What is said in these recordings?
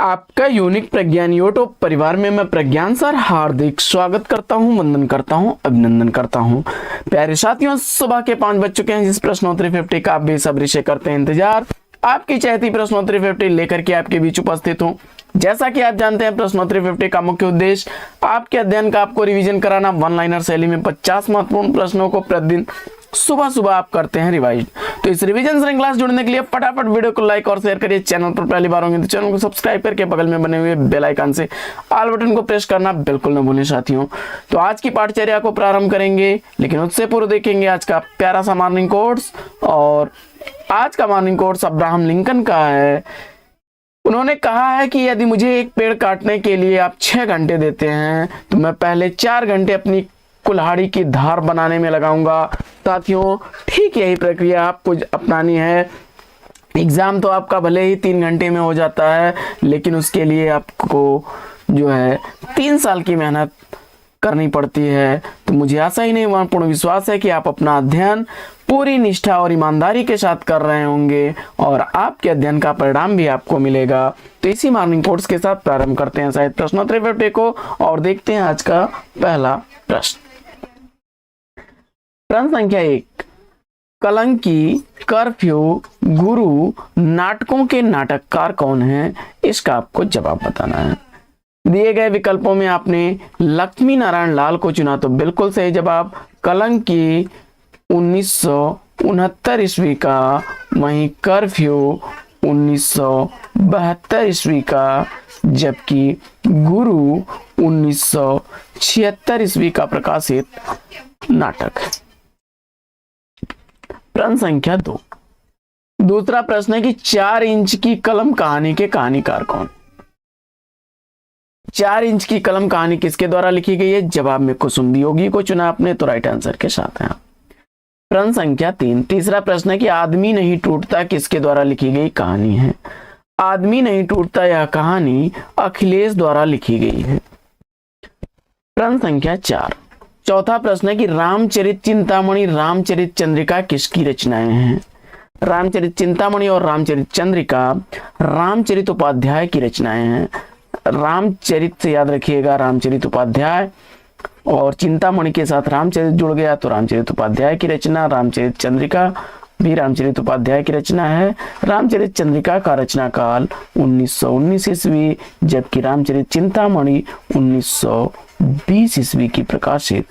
आपका यूनिक प्रज्ञान यूट्यूब परिवार में मैं प्रज्ञान सर हार्दिक स्वागत करता हूं, वंदन करता हूं, अभिनंदन करता हूं। प्यारे साथियों, सुबह के 5 बज चुके हैं। जिस प्रश्नोत्तरी 50 का आप बेसब्री से करते हैं इंतजार, आपकी चहती प्रश्नोत्तरी 50 लेकर के आपके बीच उपस्थित हूं। जैसा कि आप जानते हैं, प्रश्नोत्तरी 50 का मुख्य उद्देश्य आपके अध्ययन का आपको रिवीजन कराना। वन लाइनर शैली में 50 महत्वपूर्ण प्रश्नों को प्रतिदिन सुबह सुबह आप करते हैं रिवाइज। तो इस रिवीजन श्रृंखला से जुड़ने के लिए फटाफट वीडियो को लाइक और शेयर करिए। चैनल पर पहली बार होंगे तो चैनल को सब्सक्राइब करके बगल में बने हुए बेल आइकन से ऑल बटन को प्रेस करना बिल्कुल न भूलें साथियों। तो आज की पाठचर्या को प्रारंभ करेंगे, लेकिन उससे पूर्व देखेंगे आज का प्यारा सा मॉर्निंग कोर्स। और आज का मॉर्निंग कोर्स अब्राहम लिंकन का है। उन्होंने कहा है कि यदि मुझे एक पेड़ काटने के लिए आप 6 घंटे देते हैं तो मैं पहले 4 घंटे अपनी कुल्हाड़ी की धार बनाने में लगाऊंगा। साथियों, ठीक यही प्रक्रिया आपको अपनानी है। एग्जाम तो आपका भले ही 3 घंटे में हो जाता है, लेकिन उसके लिए आपको जो है 3 साल की मेहनत करनी पड़ती है। तो मुझे आशा ही नहीं, पूर्ण विश्वास है कि आप अपना अध्ययन पूरी निष्ठा और ईमानदारी के साथ कर रहे होंगे और आपके अध्ययन का परिणाम भी आपको मिलेगा। तो इसी मॉर्निंग कोर्स के साथ प्रारंभ करते हैं शायद प्रश्नोत्तरी 50 को और देखते हैं आज का पहला प्रश्न। प्रश्न संख्या 1, कलंकी, कर्फ्यू, गुरु नाटकों के नाटककार कौन है? इसका आपको जवाब बताना है। दिए गए विकल्पों में आपने लक्ष्मी नारायण लाल को चुना तो बिल्कुल सही जवाब। कलंकी 1969 ईस्वी का, वहीं कर्फ्यू 1972 ईस्वी का, जबकि गुरु 1976 ईस्वी का प्रकाशित नाटक है। प्रश्न संख्या 2, दूसरा प्रश्न है कि 4 इंच की कलम कहानी के कहानीकार कौन? 4 इंच की कलम कहानी किसके द्वारा लिखी गई है? जवाब में कुसुम योगी को चुना आपने, तो राइट आंसर के साथ है। प्रश्न संख्या 3, तीसरा प्रश्न है कि आदमी नहीं टूटता किसके द्वारा लिखी गई कहानी है? आदमी नहीं टूटता यह कहानी अखिलेश द्वारा लिखी गई है। प्रश्न संख्या 4, चौथा प्रश्न है कि रामचरित चिंतामणि, रामचरित चंद्रिका किसकी रचनाएं हैं? रामचरित चिंतामणि और रामचरित चंद्रिका रामचरित उपाध्याय की रचनाएं हैं। रामचरित से याद रखिएगा रामचरित उपाध्याय, और चिंतामणि के साथ रामचरित जुड़ गया तो रामचरित उपाध्याय की रचना। रामचरित चंद्रिका भी रामचरित उपाध्याय की रचना है। रामचरित चंद्रिका का रचना काल 1919 ईस्वी, जबकि रामचरित चिंतामणि 1920 ईस्वी की प्रकाशित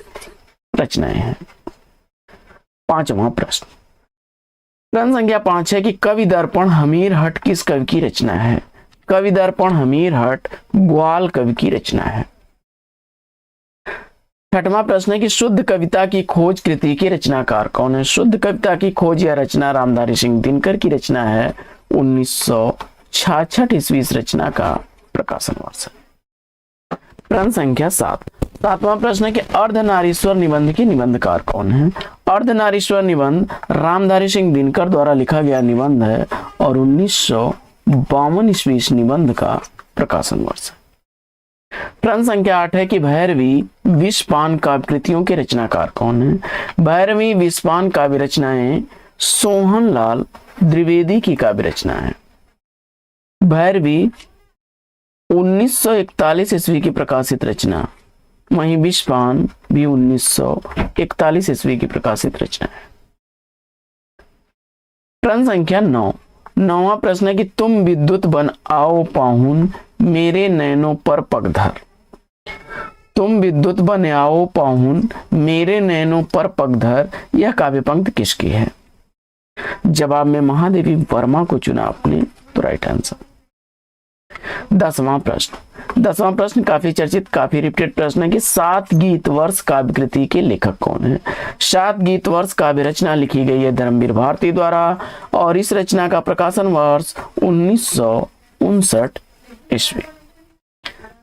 रचनाएं हैं। पांचवा प्रश्न, प्रश्न संख्या 5 है कि कवि दर्पण हमीरहट किस कवि की रचना है? कवि दर्पण हमीरहट ग्वाल कवि की रचना है। छठवां प्रश्न है कि शुद्ध कविता की खोज कृति के रचनाकार कौन है? शुद्ध कविता की खोज या रचना रामधारी सिंह दिनकर की रचना है। 1966 ईस्वी इस रचना का प्रकाशन वर्ष है। प्रश्न संख्या 7, सातवां प्रश्न है कि अर्धनारीश्वर निबंध के निबंधकार कौन है? अर्धनारीश्वर निबंध रामधारी सिंह दिनकर द्वारा लिखा गया निबंध है और 1952 ईस्वी इस निबंध का प्रकाशन वर्ष है। प्रश्न संख्या 8 है कि भैरवी विषपान काव्य कृतियों के रचनाकार कौन है? भैरवी विषपान काव्य रचनाएं सोहनलाल द्विवेदी की काव्य रचना है। भैरवी 1941 ईस्वी की प्रकाशित रचना, वहीं विषपान भी 1941 ईस्वी की प्रकाशित रचना है। प्रश्न संख्या 9, नौवां प्रश्न है कि तुम विद्युत बन आओ पाहुन मेरे नैनों पर पगधर। तुम विद्युत बन आओ पाहुन मेरे नैनों पर पगधर यह काव्य पंक्ति किसकी है? जवाब में महादेवी वर्मा को चुना आपने, तो राइट आंसर। 10वां प्रश्न काफी चर्चित, काफी रिपीटेड प्रश्न है कि 7 गीत वर्ष काव्य कृति के लेखक कौन है? 7 गीत वर्ष काव्य रचना लिखी गई है धर्मवीर भारती द्वारा और इस रचना का प्रकाशन वर्ष 1959 ईस्वी।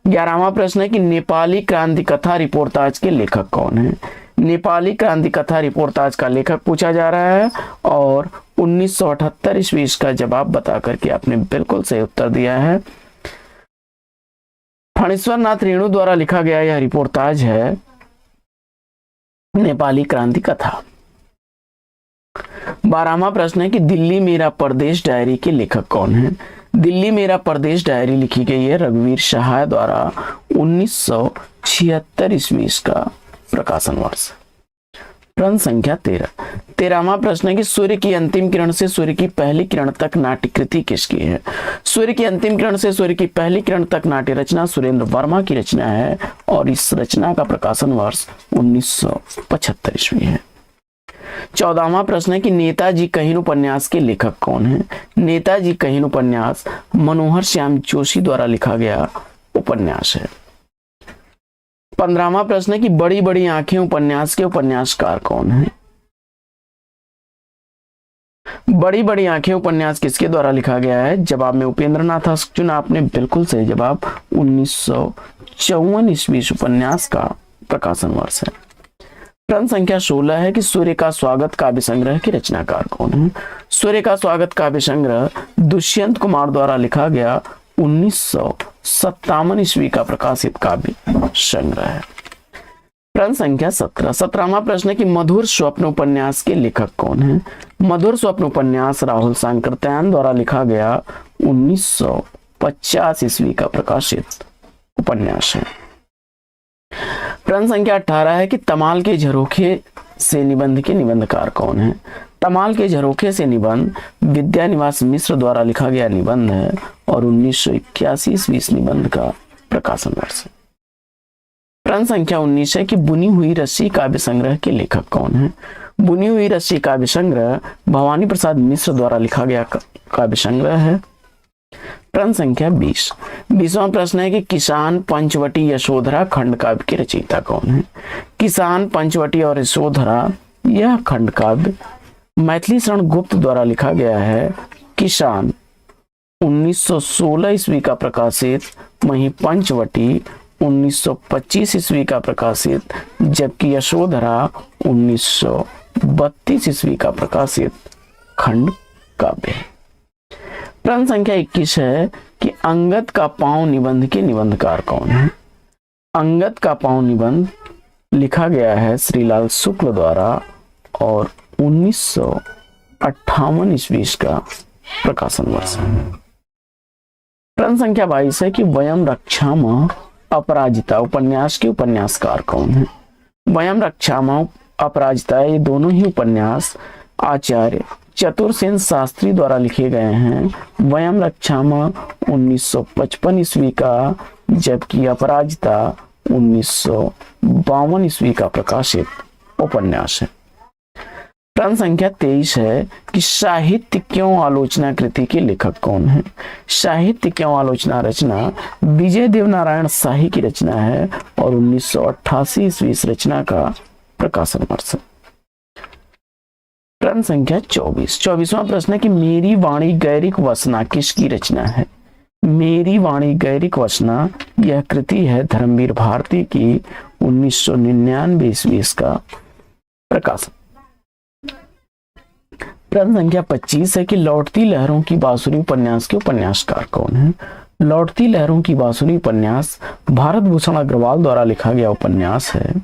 11वां प्रश्न है कि नेपाली क्रांति कथा रिपोर्टाज के लेखक कौन है? नेपाली क्रांति कथा रिपोर्टाज का लेखक पूछा जा रहा है और 1978 ईस्वी इसका जवाब बता करके आपने बिल्कुल सही उत्तर दिया है। फणीश्वर नाथ रेणु द्वारा लिखा गया यह रिपोर्टाज है नेपाली क्रांति कथा। 12वां प्रश्न है कि दिल्ली मेरा परदेश डायरी के लेखक कौन है? दिल्ली मेरा प्रदेश डायरी लिखी गई है रघुवीर सहाय द्वारा 1976 ईस्वी इसका प्रकाशन वर्ष। प्रश्न संख्या 13वां प्रश्न है कि सूर्य की अंतिम किरण से सूर्य की पहली किरण तक नाट्य कृति किसकी है? सूर्य की अंतिम किरण से सूर्य की पहली किरण तक नाट्य रचना सुरेंद्र वर्मा की रचना है और इस रचना का प्रकाशन वर्ष 1975 ईस्वी है। 14वां प्रश्न है कि नेताजी कहीन उपन्यास के लेखक कौन है? नेताजी कहीन उपन्यास मनोहर श्याम जोशी द्वारा लिखा गया उपन्यास है। 15वां प्रश्न है कि बड़ी बड़ी आंखें उपन्यास के उपन्यासकार कौन है? बड़ी बड़ी आंखें उपन्यास किसके द्वारा लिखा गया है? जवाब में उपेंद्र नाथ चुना आपने बिल्कुल सही जवाब। 1954 ईस्वी उपन्यास का प्रकाशन वर्ष है। प्रश्न संख्या 16 है कि सूर्य का स्वागत काव्य संग्रह के रचनाकार कौन है? सूर्य का स्वागत काव्य संग्रह दुष्यंत कुमार द्वारा लिखा गया 1957 ईस्वी का प्रकाशित काव्य संग्रह है। प्रश्न संख्या 17वां प्रश्न है कि मधुर स्वप्न उपन्यास के लेखक कौन है? मधुर स्वप्न उपन्यास राहुल सांकृत्यायन द्वारा लिखा गया 1950 ईस्वी का प्रकाशित उपन्यास है। प्रश्न संख्या 18 है कि तमाल के झरोखे से निबंध के निबंधकार कौन है? तमाल के झरोखे से निबंध विद्यानिवास मिश्र द्वारा लिखा गया निबंध है और 1981 ईस्वी इस निबंध का प्रकाशन वर्ष है। प्रश्न संख्या 19 है कि बुनी हुई रस्सी काव्य संग्रह के लेखक कौन है? बुनी हुई रस्सी काव्य संग्रह भवानी प्रसाद मिश्र द्वारा लिखा गया काव्य संग्रह है। प्रश्न संख्या 20वां प्रश्न है कि किसान पंचवटी यशोधरा खंड काव्य के रचयिता कौन है? किसान पंचवटी और यशोधरा यह खंड काव्य मैथिली शरण गुप्त द्वारा लिखा गया है। किसान 1916 ईस्वी का प्रकाशित, वहीं पंचवटी 1925 ईस्वी का प्रकाशित, जबकि यशोधरा 1932 ईस्वी का प्रकाशित खंड काव्य है। प्रश्न संख्या 21 है कि अंगद का पांव निबंध के निबंधकार कौन है? अंगद का पांव निबंध लिखा गया है श्रीलाल शुक्ल द्वारा और 1958 ईस्वी का प्रकाशन वर्ष है। प्रश्न संख्या 22 है कि वयम रक्षामः अपराजिता उपन्यास के उपन्यासकार कौन है? वयम रक्षामः अपराजिता ये दोनों ही उपन्यास आचार्य चतुरसेन शास्त्री द्वारा लिखे गए हैं। वयम रक्षामः 1955 ईस्वी का, जबकि अपराजिता 1952 ईस्वी का प्रकाशित उपन्यास है। प्रश्न संख्या 23 है कि साहित्य क्यों आलोचना कृति के लेखक कौन है? साहित्य क्यों आलोचना रचना विजय देवनारायण शाही की रचना है और 1988 ईस्वी इस रचना का प्रकाशन वर्ष है। प्रश्न संख्या 24वां प्रश्न है कि मेरी वाणी गैरिक वसना किसकी रचना है? मेरी वाणी गैरिक वसना यह कृति है धर्मवीर भारती की 1999 ईस्वी का प्रकाशन। प्रश्न संख्या 25 है कि लौटती लहरों की बांसुरी उपन्यास के उपन्यासकार कौन है? लौटती लहरों की बांसुरी उपन्यास भारत भूषण अग्रवाल द्वारा लिखा गया उपन्यास है।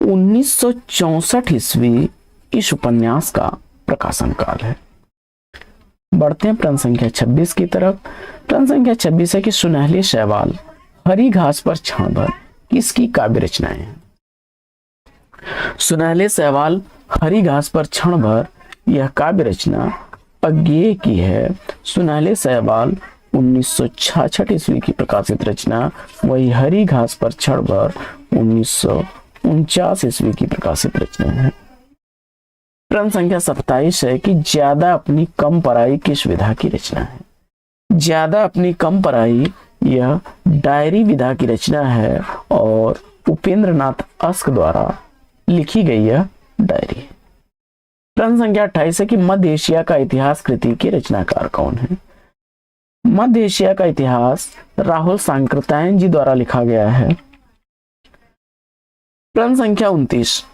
1964 ईस्वी इस उपन्यास का प्रकाशन काल है। बढ़ते हैं प्रश्न संख्या 26 की तरफ। प्रश्न संख्या 26 है कि सुनहले शैवाल हरी घास पर क्षण भर किसकी काव्य रचनाएं हैं? सुनहले शैवाल हरी घास पर क्षण भर यह काव्य रचना अज्ञेय की है। सुनहले शैवाल 1966 ईस्वी की प्रकाशित रचना, वही हरी घास पर क्षण भर 1949 ईस्वी की प्रकाशित रचना है। प्रश्न संख्या 27 है कि ज्यादा अपनी कम पराई किस विधा की रचना है? ज्यादा अपनी कम पराई यह डायरी विधा की रचना है और उपेंद्र नाथ अस्क द्वारा लिखी गई यह डायरी है। प्रश्न संख्या 28 है कि मध्य एशिया का इतिहास कृति के रचनाकार कौन है? मध्य एशिया का इतिहास राहुल सांकृत्यायन जी द्वारा लिखा गया है। प्रश्न संख्या 29,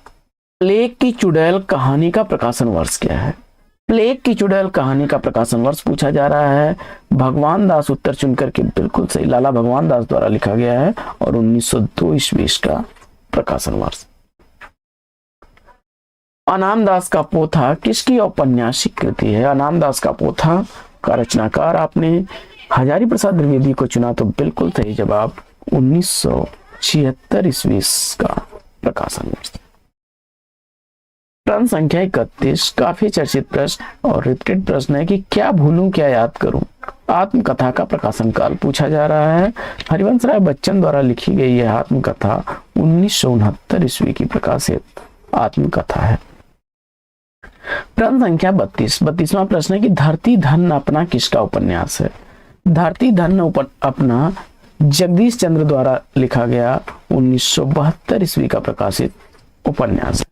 प्लेग की चुड़ैल कहानी का प्रकाशन वर्ष क्या है? प्लेग की चुड़ैल कहानी का प्रकाशन वर्ष पूछा जा रहा है। भगवान दास उत्तर चुनकर के बिल्कुल सही, लाला भगवान दास द्वारा लिखा गया है और 1902 ईस्वी का प्रकाशन वर्ष। अनामदास का पोथा किसकी औपन्यासिक कृति है? अनामदास का पोथा का रचनाकार आपने हजारी प्रसाद द्विवेदी को चुना, तो बिल्कुल सही जवाब 1976 ईस्वी का प्रकाशन वर्ष। प्रश्न संख्या 31 काफी चर्चित प्रश्न और रिपीटेड प्रश्न है कि क्या भूलूं क्या याद करूं। आत्मकथा का प्रकाशन काल पूछा जा रहा है। हरिवंश राय बच्चन द्वारा लिखी गई यह आत्मकथा 1969 ईस्वी की प्रकाशित आत्मकथा है। प्रश्न संख्या 32वां प्रश्न है कि धरती धन अपना किसका उपन्यास है। धरती धन अपना जगदीश चंद्र द्वारा लिखा गया 1972 ईस्वी का प्रकाशित उपन्यास है।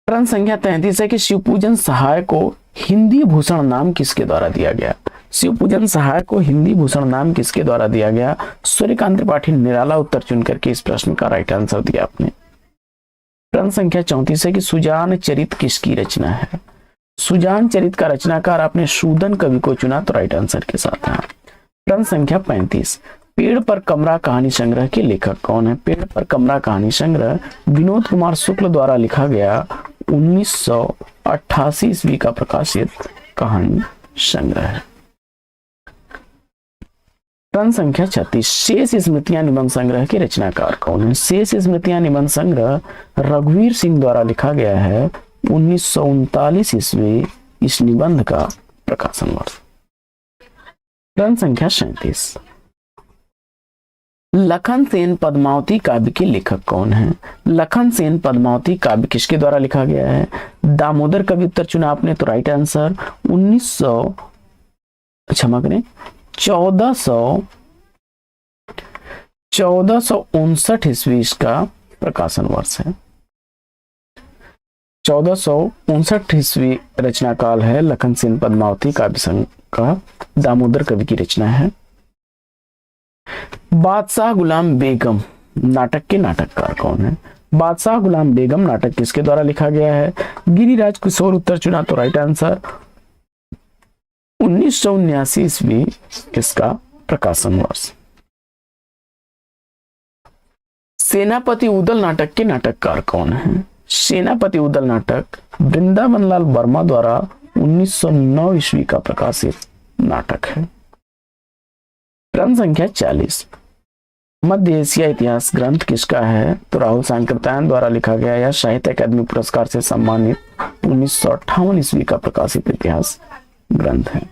प्रश्न संख्या 33 है कि शिवपूजन सहाय को हिंदी भूषण नाम किसके द्वारा दिया गया। शिवपूजन सहाय को हिंदी भूषण नाम किसके द्वारा दिया गया। सूर्यकांत त्रिपाठी निराला उत्तर चुन करके इस प्रश्न का राइट आंसर दिया आपने। प्रश्न संख्या 34 है कि सुजान चरित किसकी रचना है। सुजान चरित का रचनाकार आपने सूदन कवि को चुना, तो राइट आंसर के साथ है। प्रश्न संख्या 35 पेड़ पर कमरा कहानी संग्रह के लेखक कौन है। पेड़ पर कमरा कहानी संग्रह विनोद कुमार शुक्ल द्वारा लिखा गया 1988 ईस्वी का प्रकाशित कहानी संग्रह है। प्रश्न संख्या 36 शेष स्मृतियां निबंध संग्रह के रचनाकार कौन है। शेष स्मृतियां निबंध संग्रह रघुवीर सिंह द्वारा लिखा गया है 1939 ईस्वी इस निबंध का प्रकाशन वर्ष। प्रश्न संख्या 37 लखन सेन पद्मावती काव्य के लेखक कौन है। लखन सेन पद्मावती काव्य किसके द्वारा लिखा गया है। दामोदर कवि उत्तर चुना आपने, तो राइट आंसर 1459 ईस्वी का प्रकाशन वर्ष है। 1459 ईस्वी रचना काल है लखन सेन पद्मावती काव्य संग्रह का। दामोदर कवि की रचना है। बादशाह गुलाम बेगम नाटक के नाटककार कौन है। बादशाह गुलाम बेगम नाटक किसके द्वारा लिखा गया है। गिरिराज किशोर उत्तर चुना, तो राइट आंसर 1979 ईस्वी इसका प्रकाशन वर्ष। सेनापति उदल नाटक के नाटककार कौन है। सेनापति उदल नाटक वृंदावन लाल वर्मा द्वारा 1909 ईस्वी का प्रकाशित नाटक है। प्रश्न संख्या 40 मध्य एशिया इतिहास ग्रंथ किसका है। तो राहुल सांकृत्यायन द्वारा लिखा गया यह साहित्य अकादमी पुरस्कार से सम्मानित 1958 ईस्वी का प्रकाशित इतिहास ग्रंथ है।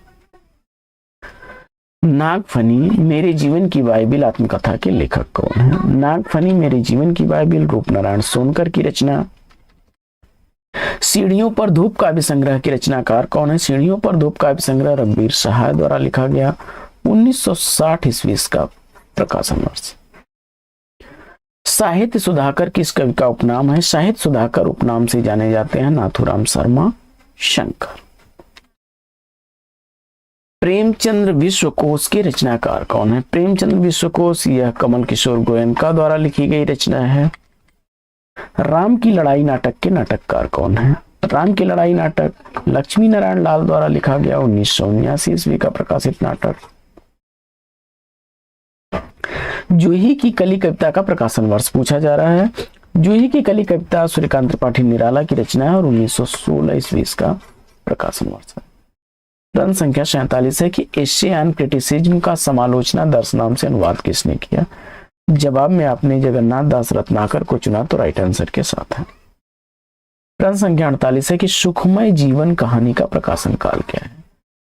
नागफनी मेरे जीवन की बाइबिल आत्मकथा के लेखक कौन है। नागफनी मेरे जीवन की बाइबिल रूपनारायण सोनकर की रचना। सीढ़ियों पर धूप काव्य संग्रह के रचनाकार कौन है। सीढ़ियों पर धूप काव्य संग्रह रघुवीर सहाय द्वारा लिखा गया 1960 ईस्वी का प्रकाशन वर्ष। साहित्य सुधाकर किस कवि का उपनाम है। साहित्य सुधाकर उपनाम से जाने जाते हैं नाथुराम शर्मा शंकर। प्रेमचंद्र विश्वकोश के रचनाकार कौन है। प्रेमचंद्र विश्वकोश यह कमल किशोर गोयनका द्वारा लिखी गई रचना है। राम की लड़ाई नाटक के नाटककार कौन है। राम की लड़ाई नाटक लक्ष्मी नारायण लाल द्वारा लिखा गया 1979 ईस्वी का प्रकाशित नाटक। जूही की कली कविता का प्रकाशन वर्ष पूछा जा रहा है। जूही की कली कविता सूर्यकांत त्रिपाठी निराला की रचना है और 1916 ईस्वी का प्रकाशन वर्ष है। प्रश्न संख्या 47 है कि एशियन क्रिटिसिज्म का समालोचना दर्श नाम से अनुवाद किसने किया। जवाब में आपने जगन्नाथ दास रत्नाकर को चुना, तो राइट आंसर के साथ है। प्रश्न संख्या 48 है कि सुखमय जीवन कहानी का प्रकाशन काल क्या है।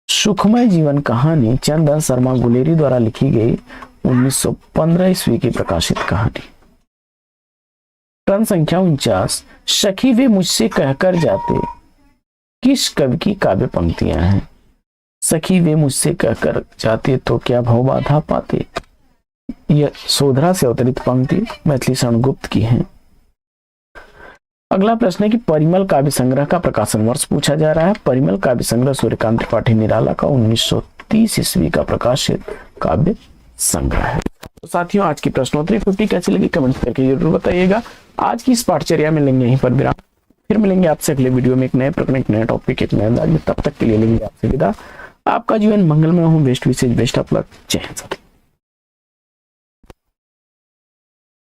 सुखमय जीवन कहानी चंदन शर्मा गुलेरी द्वारा लिखी गई 1915 ईस्वी की प्रकाशित कहानी। प्रश्न संख्या 49 सखी वे मुझसे कहकर जाते किस कवि की काव्य पंक्तियां हैं। सखी वे मुझसे कहकर जाते तो क्या भव बाधा पाते, यह सोधरा से अवतरित पंक्ति मैथिली शरण गुप्त की है। अगला प्रश्न है कि परिमल काव्य संग्रह का प्रकाशन वर्ष पूछा जा रहा है। परिमल काव्य संग्रह सूर्यकांत त्रिपाठी निराला का 1930 ईस्वी का प्रकाशित काव्य संग्रह है। तो साथियों आज की प्रश्नोत्तरी 50 कैसी लगी कमेंट करके जरूर बताइएगा। आज की इस पाठचर्या में लेंगे यहीं पर विराम, फिर मिलेंगे आपसे अगले वीडियो में एक नए प्रकरण, एक नए टॉपिक, एक नए अंदाज में। तब तक के लिए लेंगे आपसे विदा। आपका जीवन मंगलमय हो। बेस्ट विशेष बेस्ट ऑफ लक। जय हिंद।